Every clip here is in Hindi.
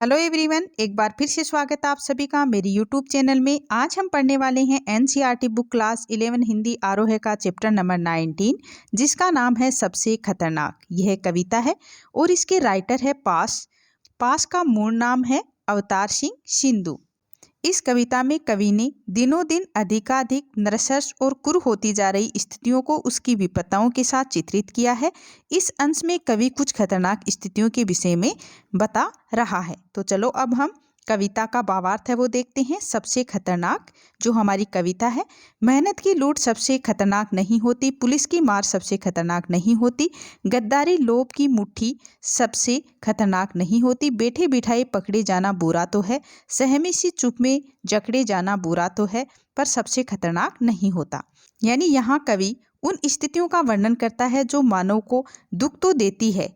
हेलो एवरीवन, एक बार फिर से स्वागत है आप सभी का मेरी यूट्यूब चैनल में। आज हम पढ़ने वाले हैं एनसीईआरटी बुक क्लास 11 हिंदी आरोह का चैप्टर नंबर 19, जिसका नाम है सबसे खतरनाक। यह कविता है और इसके राइटर है पास का मूल नाम है अवतार सिंह सिंधु। इस कविता में कवि ने दिनों दिन अधिकाधिक नरसस और क्रूर होती जा रही स्थितियों को उसकी विपत्ताओं के साथ चित्रित किया है। इस अंश में कवि कुछ खतरनाक स्थितियों के विषय में बता रहा है। तो चलो अब हम कविता का भावार्थ है वो देखते हैं। सबसे खतरनाक जो हमारी कविता है, मेहनत की लूट सबसे खतरनाक नहीं होती, पुलिस की मार सबसे खतरनाक नहीं होती, गद्दारी लोभ की मुट्ठी सबसे खतरनाक नहीं होती, बैठे बिठाए पकड़े जाना बुरा तो है, सहमी सी चुप में जकड़े जाना बुरा तो है, पर सबसे खतरनाक नहीं होता। यानी यहाँ कवि उन स्थितियों का वर्णन करता है जो मानव को दुख तो देती है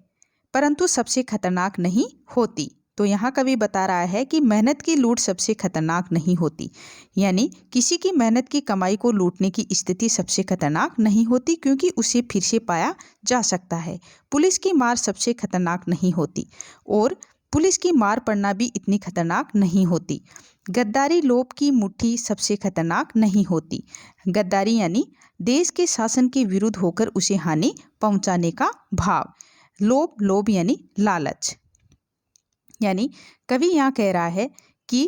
परंतु सबसे खतरनाक नहीं होती। तो यहाँ कवि बता रहा है कि मेहनत की लूट सबसे खतरनाक नहीं होती, यानी किसी की मेहनत की कमाई को लूटने की स्थिति सबसे खतरनाक नहीं होती क्योंकि उसे फिर से पाया जा सकता है। पुलिस की मार सबसे खतरनाक नहीं होती और पुलिस की मार पड़ना भी इतनी खतरनाक नहीं होती। गद्दारी लोभ की मुट्ठी सबसे खतरनाक नहीं होती। गद्दारी यानी देश के शासन के विरुद्ध होकर उसे हानि पहुंचाने का भाव। लोभ यानी लालच। यानी कवि यहाँ कह रहा है कि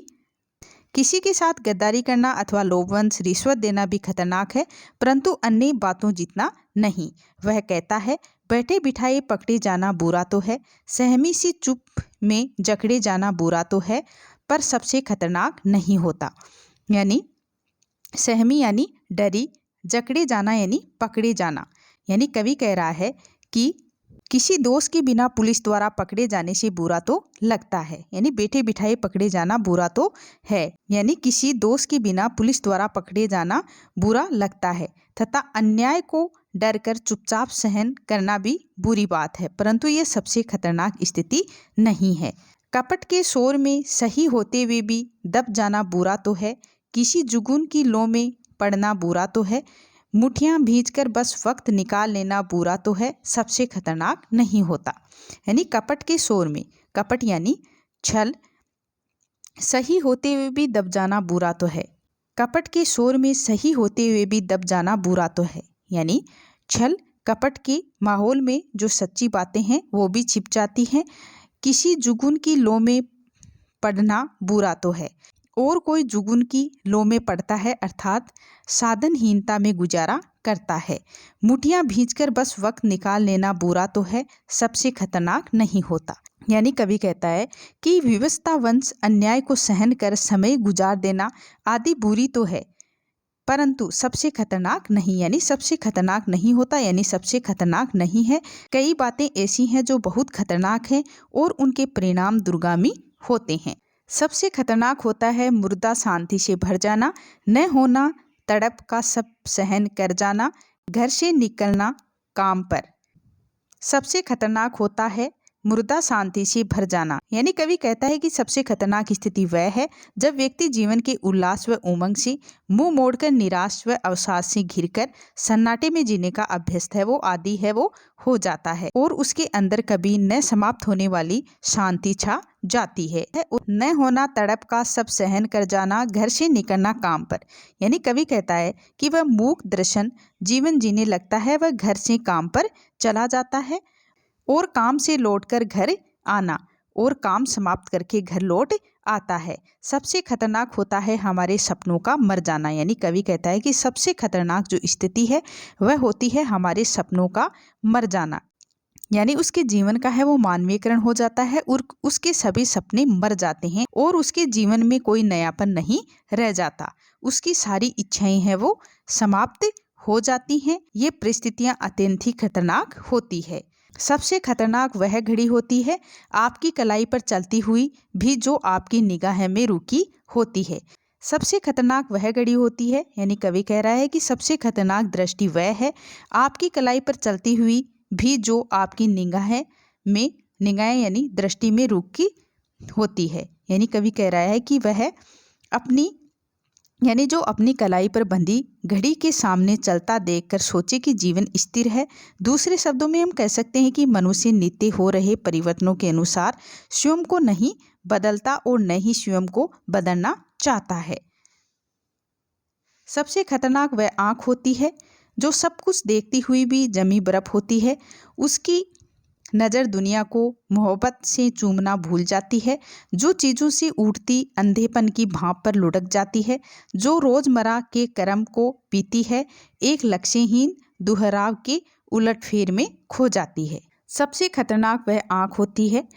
किसी के साथ गद्दारी करना अथवा लोभवंश रिश्वत देना भी खतरनाक है परंतु अन्य बातों जितना नहीं। वह कहता है बैठे बिठाए पकड़े जाना बुरा तो है, सहमी सी चुप में जकड़े जाना बुरा तो है, पर सबसे खतरनाक नहीं होता। यानी सहमी यानी डरी, जकड़े जाना यानी पकड़े जाना। यानी कवि कह रहा है कि किसी दोष के बिना पुलिस द्वारा पकड़े जाने से बुरा तो लगता है, यानी बैठे बिठाए पकड़े जाना बुरा तो है, यानी किसी दोष के बिना पुलिस द्वारा पकड़े जाना बुरा लगता है तथा अन्याय को डरकर चुपचाप सहन करना भी बुरी बात है, परंतु ये सबसे खतरनाक स्थिति नहीं है। कपट के शोर में सही होते हुए भी दब जाना बुरा तो है, किसी जुगुन की लो में पड़ना बुरा तो है, मुठियाँ भींचकर बस वक्त निकाल लेना बुरा तो है, सबसे खतरनाक नहीं होता। यानी कपट के शोर में, कपट यानी छल, सही होते हुए भी दब जाना बुरा तो है। कपट के शोर में सही होते हुए भी दब जाना बुरा तो है, यानी छल कपट के माहौल में जो सच्ची बातें हैं वो भी छिप जाती हैं। किसी जुगुन की लो में पड़ना बुरा तो है, और कोई जुगुन की लो में पड़ता है अर्थात साधनहीनता में गुजारा करता है। मुठियाँ भींचकर बस वक्त निकाल लेना बुरा तो है, सबसे खतरनाक नहीं होता। यानी कवि कहता है कि विवशतावंश अन्याय को सहन कर समय गुजार देना आदि बुरी तो है परंतु सबसे खतरनाक नहीं, यानी सबसे खतरनाक नहीं होता, यानी सबसे खतरनाक नहीं है। कई बातें ऐसी हैं जो बहुत खतरनाक हैं और उनके परिणाम दुर्गामी होते हैं। सबसे खतरनाक होता है मुर्दा शांति से भर जाना, न होना तड़प का सब सहन कर जाना, घर से निकलना काम पर। सबसे खतरनाक होता है मुर्दा शांति से भर जाना। यानी कवि कहता है कि सबसे खतरनाक स्थिति वह है जब व्यक्ति जीवन के उल्लास व उमंग से मुंह मोड़कर निराश व अवसाद से घिरकर सन्नाटे में जीने का अभ्यस्त है वो आदि है वो हो जाता है और उसके अंदर कभी न समाप्त होने वाली शांति छा जाती है। न होना तड़प का सब सहन कर जाना, घर से निकलना काम पर। यानी कवि कहता है कि वह मूक दर्शन जीवन जीने लगता है, वह घर से काम पर चला जाता है और काम से लौटकर घर आना और काम समाप्त करके घर लौट आता है। सबसे खतरनाक होता है हमारे सपनों का मर जाना। यानी कवि कहता है कि सबसे खतरनाक जो स्थिति है वह होती है हमारे सपनों का मर जाना, यानी उसके जीवन का है वो मानवीयकरण हो जाता है और उसके सभी सपने मर जाते हैं और उसके जीवन में कोई नयापन नहीं रह जाता, उसकी सारी इच्छाएं हैं वो समाप्त हो जाती हैं। ये परिस्थितियां अत्यंत ही खतरनाक होती है। सबसे खतरनाक वह घड़ी होती है आपकी कलाई पर चलती हुई भी जो आपकी निगाह में रुकी होती है। सबसे खतरनाक वह घड़ी होती है, यानी कवि कह रहा है कि सबसे खतरनाक दृष्टि वह है आपकी कलाई पर चलती हुई भी जो आपकी निगाह यानी दृष्टि में रुकी होती है। यानी कवि कह रहा है कि वह अपनी यानी जो अपनी कलाई पर बंधी घड़ी के सामने चलता देखकर सोचे कि जीवन स्थिर है। दूसरे शब्दों में हम कह सकते हैं कि मनुष्य नित्य हो रहे परिवर्तनों के अनुसार स्वयं को नहीं बदलता और न ही स्वयं को बदलना चाहता है। सबसे खतरनाक वह आँख होती है जो सब कुछ देखती हुई भी जमी बर्फ होती है। उसकी नज़र दुनिया को मोहब्बत से चूमना भूल जाती है, जो चीज़ों से उठती अंधेपन की भाप पर लुढ़क जाती है, जो रोज़मर्रा के कर्म को पीती है, एक लक्ष्यहीन दोहराव के उलटफेर में खो जाती है। सबसे खतरनाक वह आँख होती है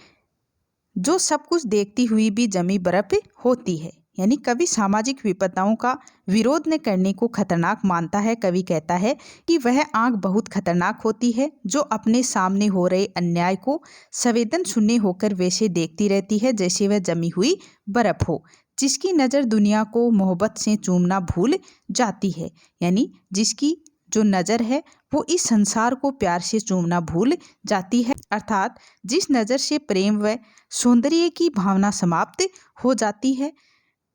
जो सब कुछ देखती हुई भी जमी बर्फ होती है। यानी कवि सामाजिक विपदाओं का विरोध न करने को खतरनाक मानता है। कवि कहता है कि वह आंख बहुत खतरनाक होती है जो अपने सामने हो रहे अन्याय को संवेदन शून्य होकर वैसे देखती रहती है जैसे वह जमी हुई बर्फ हो, जिसकी नज़र दुनिया को मोहब्बत से चूमना भूल जाती है। यानी जिसकी जो नज़र है वो इस संसार को प्यार से चूमना भूल जाती है, अर्थात जिस नज़र से प्रेम व सौंदर्य की भावना समाप्त हो जाती है,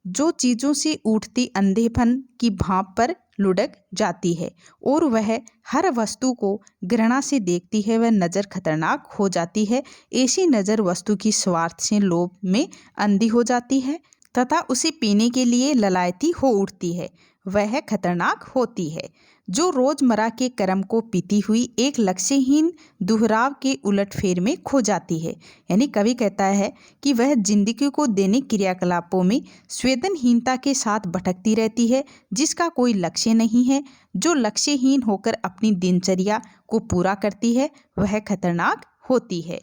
जो चीज़ों से उठती अंधेपन की भाप पर लुढ़क जाती है और वह हर वस्तु को घृणा से देखती है, वह नज़र खतरनाक हो जाती है। ऐसी नज़र वस्तु की स्वार्थ से लोभ में अंधी हो जाती है तथा उसे पीने के लिए ललायती हो उठती है। वह खतरनाक होती है जो रोजमर्रा के कर्म को पीती हुई एक लक्ष्यहीन दोहराव के उलटफेर में खो जाती है। यानी कवि कहता है कि वह जिंदगी को दैनिक क्रियाकलापों में संवेदनहीनता के साथ भटकती रहती है, जिसका कोई लक्ष्य नहीं है, जो लक्ष्यहीन होकर अपनी दिनचर्या को पूरा करती है, वह खतरनाक होती है।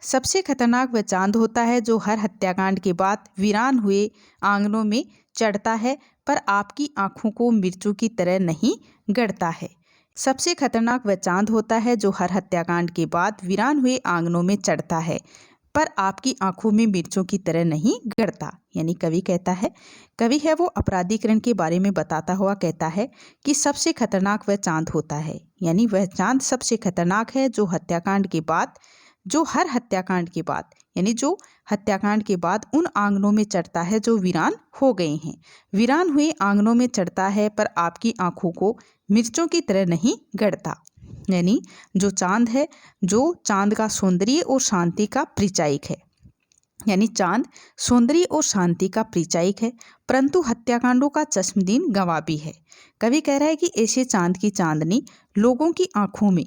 सबसे खतरनाक वह चांद होता है जो हर हत्याकांड के बाद वीरान हुए आंगनों में चढ़ता है पर आपकी आंखों को मिर्चों की तरह नहीं गढ़ता है। सबसे खतरनाक वह चांद होता है जो हर हत्याकांड के बाद वीरान हुए आंगनों में चढ़ता है पर आपकी आंखों में मिर्चों की तरह नहीं गढ़ता। यानी कवि कहता है, कवि है वो अपराधीकरण के बारे में बताता हुआ कहता है कि सबसे खतरनाक वह चांद होता है। यानी वह चांद सबसे खतरनाक है जो हत्याकांड के बाद, जो हर हत्याकांड के बाद, यानी जो हत्याकांड के बाद उन आंगनों में चढ़ता है जो वीरान हो गए हैं। वीरान हुए आंगनों में चढ़ता है पर आपकी आंखों को मिर्चों की तरह नहीं गढ़ता। यानी जो चांद है, जो चांद का सौंदर्य और शांति का परिचायक है, यानी चांद सौंदर्य और शांति का परिचायक है, परंतु हत्याकांडों का चश्मदीद गवाह भी है। कवि कह रहा है कि ऐसे चांद की चांदनी लोगों की आंखों में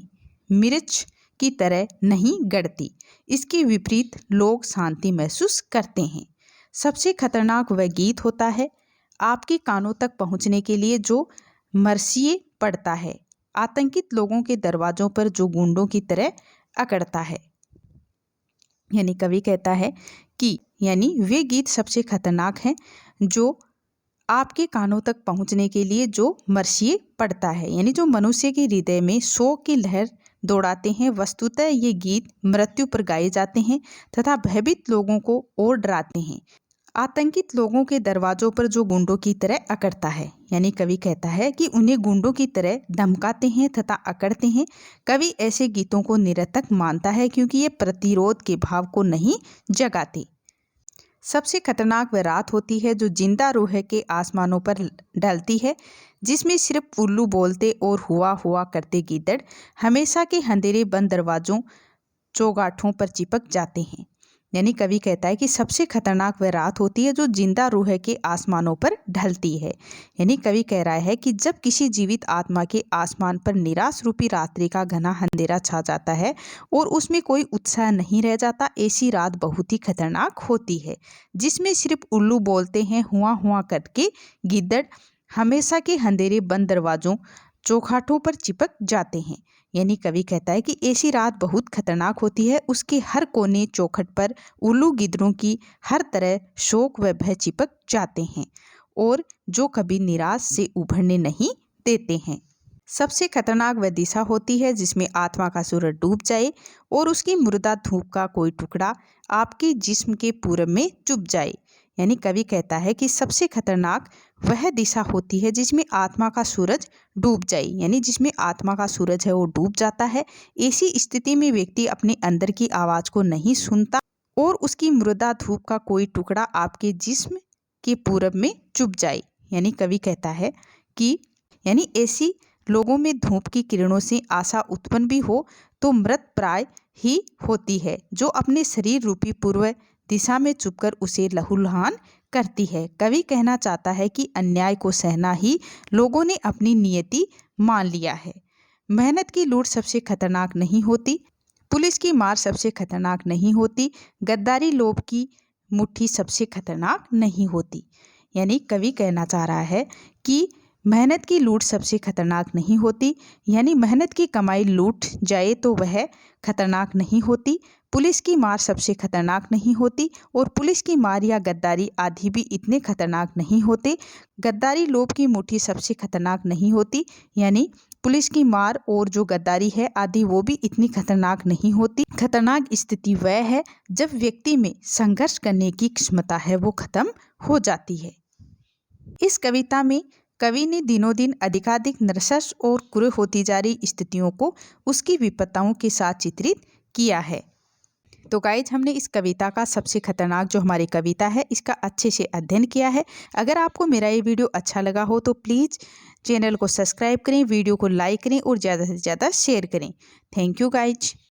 मिर्च की तरह नहीं गढ़ती, इसके विपरीत लोग शांति महसूस करते हैं। सबसे खतरनाक वह गीत होता है आपके कानों तक पहुंचने के लिए जो मरसिए पड़ता है, आतंकित लोगों के दरवाजों पर जो गुंडों की तरह अकड़ता है। यानी कवि कहता है कि यानी वे गीत सबसे खतरनाक हैं जो आपके कानों तक पहुंचने के लिए जो मरसिए पड़ता है, यानी जो मनुष्य के हृदय में शोक की लहर दौड़ाते हैं। वस्तुतः ये गीत मृत्यु पर गाए जाते हैं तथा भयभीत लोगों को और डराते हैं, आतंकित लोगों के दरवाजों पर जो गुंडों की तरह अकड़ता है। यानी कवि कहता है कि उन्हें गुंडों की तरह धमकाते हैं तथा अकड़ते हैं। कवि ऐसे गीतों को निरर्थक मानता है क्योंकि ये प्रतिरोध के भाव को नहीं जगाते। सबसे खतरनाक वह रात होती है जो जिंदा रूह के आसमानों पर ढलती है, जिसमें सिर्फ उल्लू बोलते और हुआ हुआ करते गीदड़ हमेशा के अंधेरे बंद दरवाजों चौगाठों पर चिपक जाते हैं। यानी कवि कहता है कि सबसे खतरनाक वह रात होती है जो जिंदा रूह के आसमानों पर ढलती है। यानी कवि कह रहा है कि जब किसी जीवित आत्मा के आसमान पर निराश रूपी रात्रि का घना अंधेरा छा जाता है और उसमें कोई उत्साह नहीं रह जाता, ऐसी रात बहुत ही खतरनाक होती है, जिसमें सिर्फ उल्लू बोलते हैं, हुआ करके गिद्दड़ हमेशा के अंधेरे बंद दरवाजों चौखाटों पर चिपक जाते हैं। यानी कवि कहता है कि ऐसी रात बहुत खतरनाक होती है, उसके हर कोने चौखट पर उल्लू गिद्दरों की हर तरह शोक व भय चिपक जाते हैं और जो कभी निराश से उभरने नहीं देते हैं। सबसे खतरनाक वह दिशा होती है जिसमें आत्मा का सूरज डूब जाए और उसकी मुर्दा धूप का कोई टुकड़ा आपके जिस्म के पूरब में चुभ जाए। यानी कवि कहता है कि सबसे खतरनाक वह दिशा होती है जिसमें आत्मा का सूरज डूब जाए, यानी जिसमें आत्मा का सूरज है वो डूब जाता है। ऐसी स्थिति में व्यक्ति अपने अंदर की आवाज़ को नहीं सुनता और उसकी मुर्दा धूप का कोई टुकड़ा आपके जिस्म के पूरब में चुभ जाए। यानी कवि कहता है कि यानी ऐसी लोगों में धूप की किरणों से आशा उत्पन्न भी हो तो मृत प्राय ही होती है, जो अपने शरीर रूपी पूर्व दिशा में चुपकर उसे लहूलुहान करती है। कवि कहना चाहता है कि अन्याय को सहना ही लोगों ने अपनी नियति मान लिया है। मेहनत की लूट सबसे खतरनाक नहीं होती, पुलिस की मार सबसे खतरनाक नहीं होती, गद्दारी लोभ की मुट्ठी सबसे खतरनाक नहीं होती। यानी कवि कहना चाह रहा है कि मेहनत की लूट सबसे खतरनाक नहीं होती, यानी मेहनत की कमाई लूट जाए तो वह खतरनाक नहीं होती। पुलिस की मार सबसे खतरनाक नहीं होती और पुलिस की मार या गद्दारी आदि भी इतने खतरनाक नहीं होते। गद्दारी लोभ की मुट्ठी सबसे खतरनाक नहीं होती, यानी पुलिस की मार और जो गद्दारी है आदि वो भी इतनी खतरनाक नहीं होती। खतरनाक स्थिति वह है जब व्यक्ति में संघर्ष करने की क्षमता है वो खत्म हो जाती है। इस कविता में कवि ने दिनों दिन अधिकाधिक नृशंस और क्रूर होती जा रही स्थितियों को उसकी विपत्ताओं के साथ चित्रित किया है। तो गाइज, हमने इस कविता का सबसे खतरनाक जो हमारी कविता है इसका अच्छे से अध्ययन किया है। अगर आपको मेरा ये वीडियो अच्छा लगा हो तो प्लीज़ चैनल को सब्सक्राइब करें, वीडियो को लाइक करें और ज़्यादा से ज़्यादा शेयर करें। Thank you guys.